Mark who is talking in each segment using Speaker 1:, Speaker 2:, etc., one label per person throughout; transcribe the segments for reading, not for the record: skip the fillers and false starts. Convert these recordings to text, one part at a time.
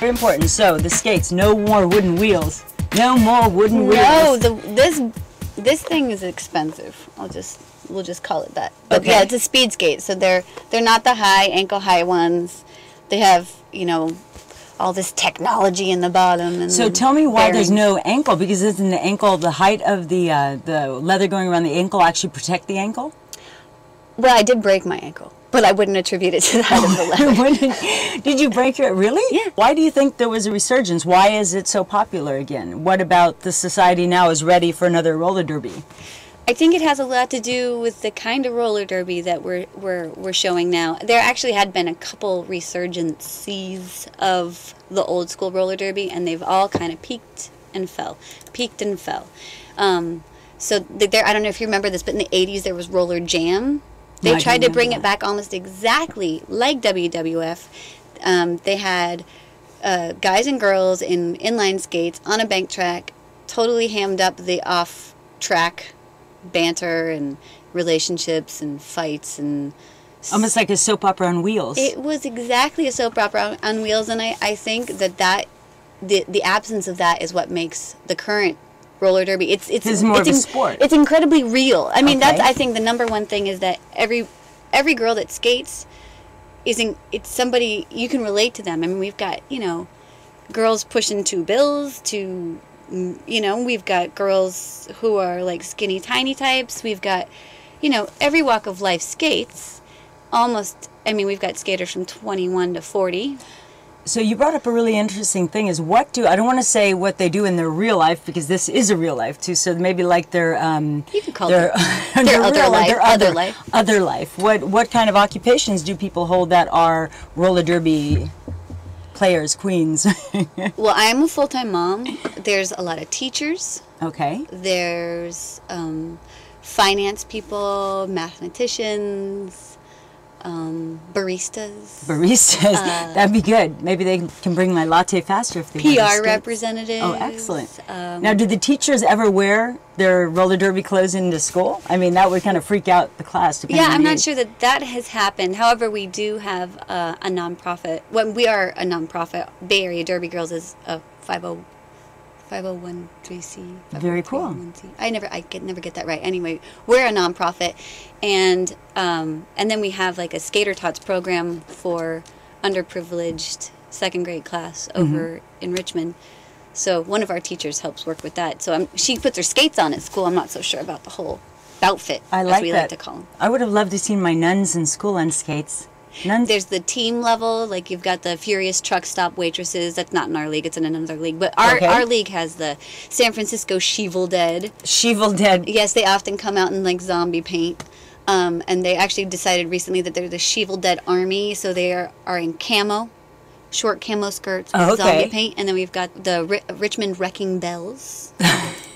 Speaker 1: very important. So the skates, no more wooden wheels. No more wooden wheels.
Speaker 2: No, this thing is expensive. We'll just call it that. But
Speaker 1: okay.
Speaker 2: yeah, it's a speed skate, so they're not the ankle high ones. They have, you know, all this technology in the bottom. And
Speaker 1: so tell me why there's no ankle, because isn't the ankle, the height of the leather going around the ankle actually protect the ankle?
Speaker 2: Well, I did break my ankle, but I wouldn't attribute it to the height of the leather.
Speaker 1: Did you break it? Really?
Speaker 2: Yeah.
Speaker 1: Why do you think there was a resurgence? Why is it so popular again? What about the society now is ready for another roller derby?
Speaker 2: I think it has a lot to do with the kind of roller derby that we're showing now. There actually had been a couple resurgencies of the old school roller derby, and they've all kind of peaked and fell. So there, I don't know if you remember this, but in the 80s there was Roller Jam. They tried to bring it back almost exactly like WWF. They had guys and girls in inline skates on a bank track, totally hammed up the off-track banter and relationships and fights and
Speaker 1: almost like a soap opera on wheels.
Speaker 2: It was exactly a soap opera on wheels, and I think that the absence of that is what makes the current roller derby it's
Speaker 1: more of a sport.
Speaker 2: It's incredibly real. I mean,
Speaker 1: okay.
Speaker 2: that's, I think, the number one thing is that every girl that skates it's somebody you can relate to them. I mean, we've got, you know, girls pushing 2 bills to, you know, we've got girls who are like skinny tiny types. We've got, you know, every walk of life skates almost. I mean, we've got skaters from 21 to 40.
Speaker 1: So you brought up a really interesting thing is I don't want to say what they do in their real life, because this is a real life too, so maybe like their
Speaker 2: you can call their other life.
Speaker 1: What kind of occupations do people hold that are roller derby players, queens?
Speaker 2: Well, I am a full-time mom. There's a lot of teachers.
Speaker 1: Okay.
Speaker 2: There's finance people, mathematicians, baristas.
Speaker 1: That'd be good. Maybe they can bring my latte faster if they want.
Speaker 2: PR representatives.
Speaker 1: Oh, excellent. Now, do the teachers ever wear their roller derby clothes into school? I mean, that would kind of freak out the class.
Speaker 2: Yeah, I'm not sure that has happened. However, we do have a nonprofit. Well, we are a nonprofit. Bay Area Derby Girls is a 501c.
Speaker 1: Very cool.
Speaker 2: I could never get that right. Anyway, we're a nonprofit, and then we have like a Skater Tots program for underprivileged second grade class over in Richmond. So one of our teachers helps work with that. So she puts her skates on at school. I'm not so sure about the whole outfit, as we like to call them.
Speaker 1: I would have loved to see my nuns in school on skates.
Speaker 2: There's the team level, like you've got the Furious Truck Stop waitresses. That's not in our league; it's in another league. But our league has the San Francisco Sheevil Dead.
Speaker 1: Sheevil Dead.
Speaker 2: Yes, they often come out in like zombie paint, and they actually decided recently that they're the Sheevil Dead Army. So they are in camo, short camo skirts with zombie paint, and then we've got the Richmond Wrecking Bells.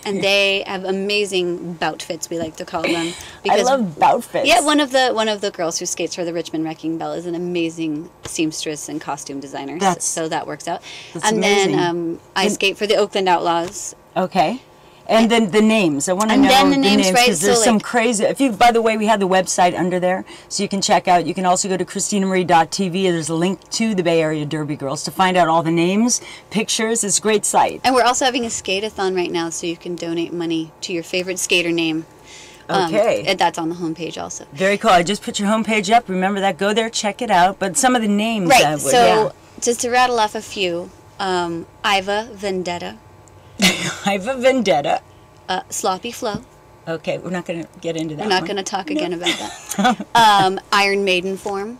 Speaker 2: And they have amazing bout fits, we like to call them.
Speaker 1: I love bout fits.
Speaker 2: Yeah, one of the girls who skates for the Richmond Wrecking Bell is an amazing seamstress and costume designer. So that works out. And amazing. Then I skate for the Oakland Outlaws.
Speaker 1: Okay. And then the names. I want to know the names because there's some crazy. By the way, we have the website under there, so you can check out. You can also go to ChristinaMarie.tv. There's a link to the Bay Area Derby Girls to find out all the names, pictures. It's a great site.
Speaker 2: And we're also having a skate-a-thon right now, so you can donate money to your favorite skater name.
Speaker 1: Okay.
Speaker 2: And that's on the homepage also.
Speaker 1: Very cool. I just put your homepage up. Remember that. Go there, check it out. But some of the names.
Speaker 2: Right. Just to rattle off a few, Iva Vendetta.
Speaker 1: Iva Vendetta.
Speaker 2: Sloppy Flo.
Speaker 1: Okay, we're not going to get into that.
Speaker 2: We're not going to talk again about that. Iron Maiden Form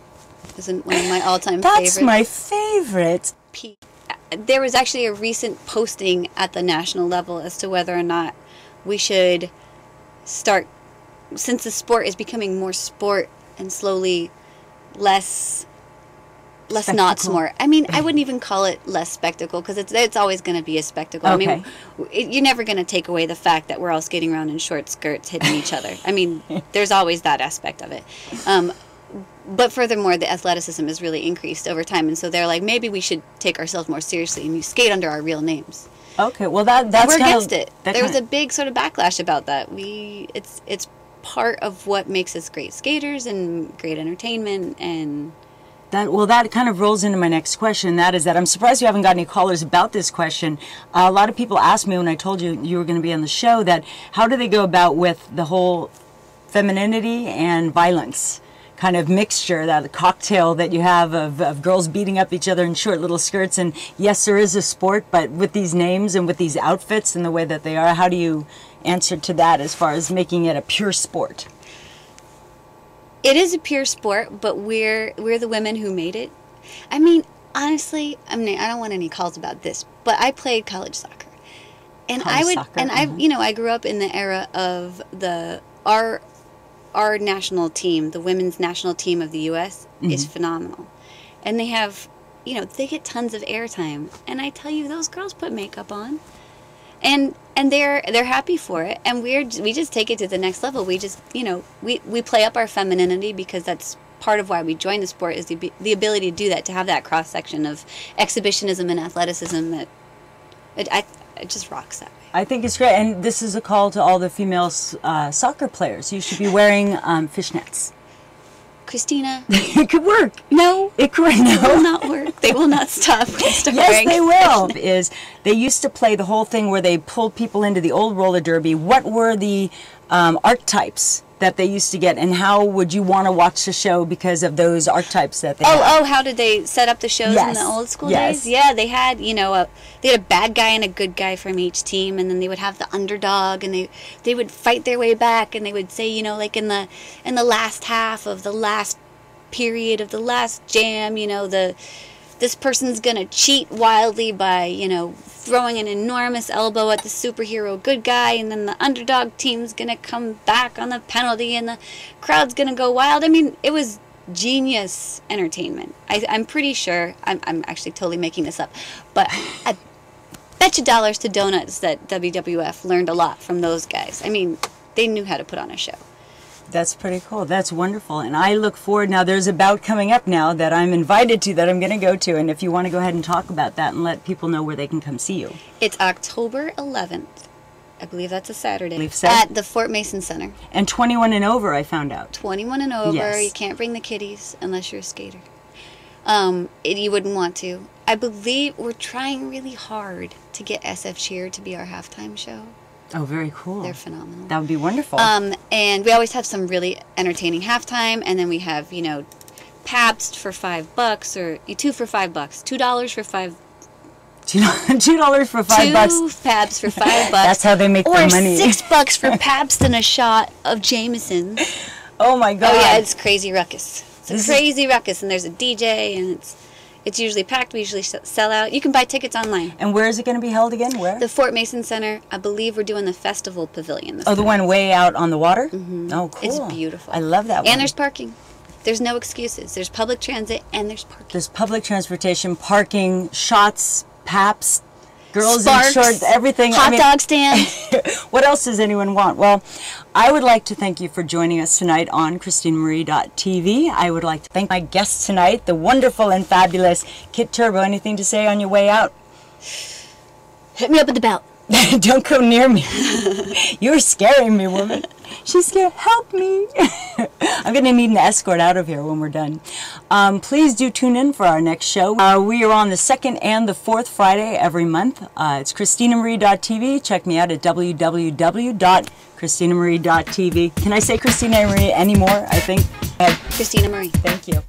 Speaker 2: isn't one of my all-time favorites.
Speaker 1: That's my favorite.
Speaker 2: There was actually a recent posting at the national level as to whether or not we should start, since the sport is becoming more sport and slowly less knots more. I mean, I wouldn't even call it less spectacle because it's always going to be a spectacle.
Speaker 1: Okay.
Speaker 2: I mean, you're never going to take away the fact that we're all skating around in short skirts hitting each other. I mean, there's always that aspect of it. But furthermore, the athleticism has really increased over time, and so they're like, maybe we should take ourselves more seriously and you skate under our real names.
Speaker 1: Okay, well that's
Speaker 2: we're against it. There was a big sort of backlash about that. It's part of what makes us great skaters and great entertainment and
Speaker 1: That kind of rolls into my next question. That is that I'm surprised you haven't got any callers about this question. A lot of people asked me when I told you you were going to be on the show that how do they go about with the whole femininity and violence kind of mixture, that the cocktail that you have of girls beating up each other in short little skirts. And yes, there is a sport, but with these names and with these outfits and the way that they are, how do you answer to that as far as making it a pure sport?
Speaker 2: It is a pure sport, but we're the women who made it. I mean, honestly, I don't want any calls about this, but I played college soccer, and I grew up in the era of our national team, the women's national team of the U.S. is phenomenal, and they have, they get tons of airtime, and I tell you, those girls put makeup on. And they're happy for it, and we just take it to the next level. We just we play up our femininity because that's part of why we joined the sport, is the ability to do that, to have that cross section of exhibitionism and athleticism that it just rocks that way.
Speaker 1: I think it's great, and this is a call to all the female soccer players. You should be wearing fishnets.
Speaker 2: Christina,
Speaker 1: it could work.
Speaker 2: No,
Speaker 1: it could. No,
Speaker 2: it will not work. They will not stop.
Speaker 1: Yes, they will. They used to play the whole thing where they pulled people into the old roller derby. What were the archetypes that they used to get, and how would you want to watch the show because of those archetypes that they had?
Speaker 2: How did they set up the shows in the old school days? Yeah, they had they had a bad guy and a good guy from each team, and then they would have the underdog, and they would fight their way back, and they would say, like in the last half of the last period of the last jam, this person's gonna cheat wildly by throwing an enormous elbow at the superhero good guy, and then the underdog team's gonna come back on the penalty, and the crowd's gonna go wild. I mean, it was genius entertainment. I'm pretty sure, I'm actually totally making this up, but I bet you dollars to donuts that WWF learned a lot from those guys. I mean, they knew how to put on a show.
Speaker 1: That's pretty cool. That's wonderful. And I look forward, now there's a bout coming up now that I'm invited to, that I'm going to go to. And if you want to go ahead and talk about that and let people know where they can come see you.
Speaker 2: It's October 11th. I believe that's a Saturday.
Speaker 1: So.
Speaker 2: At the Fort Mason Center.
Speaker 1: And 21 and over, I found out.
Speaker 2: 21 and over. Yes. You can't bring the kiddies unless you're a skater. You wouldn't want to. I believe we're trying really hard to get SF Cheer to be our halftime show.
Speaker 1: Oh, very cool.
Speaker 2: They're phenomenal.
Speaker 1: That would be wonderful.
Speaker 2: And we always have some really entertaining halftime, and then we have, Pabst for $5, or 2 for $5, $2 for $5.
Speaker 1: $2 for $5.
Speaker 2: 2 Pabst for $5.
Speaker 1: That's how they make their money.
Speaker 2: Or $6 for Pabst and a shot of Jameson.
Speaker 1: Oh my God.
Speaker 2: Oh yeah, it's crazy ruckus. It's a crazy ruckus, and there's a DJ, and it's usually packed. We usually sell out. You can buy tickets online.
Speaker 1: And where is it going to be held again? Where?
Speaker 2: The Fort Mason Center. I believe we're doing the Festival Pavilion this
Speaker 1: time. The one way out on the water?
Speaker 2: Mm-hmm.
Speaker 1: Oh, cool.
Speaker 2: It's beautiful.
Speaker 1: I love that one.
Speaker 2: And there's parking. There's no excuses. There's public transit, and there's parking.
Speaker 1: There's public transportation, parking, shots, Pabst, girls
Speaker 2: Sparks,
Speaker 1: in shorts, everything.
Speaker 2: Hot dog stand.
Speaker 1: What else does anyone want? Well, I would like to thank you for joining us tonight on ChristinaMarie.tv. I would like to thank my guest tonight, the wonderful and fabulous Kitt Turbo. Anything to say on your way out?
Speaker 2: Hit me up at the belt.
Speaker 1: Don't go near me. You're scaring me, woman. She's scared. Help me. I'm going to need an escort out of here when we're done. Please do tune in for our next show. We are on the 2nd and the 4th Friday every month. It's ChristinaMarie.tv. Check me out at www.ChristinaMarie.tv. Can I say Christina Marie anymore? I think.
Speaker 2: Christina Marie.
Speaker 1: Thank you.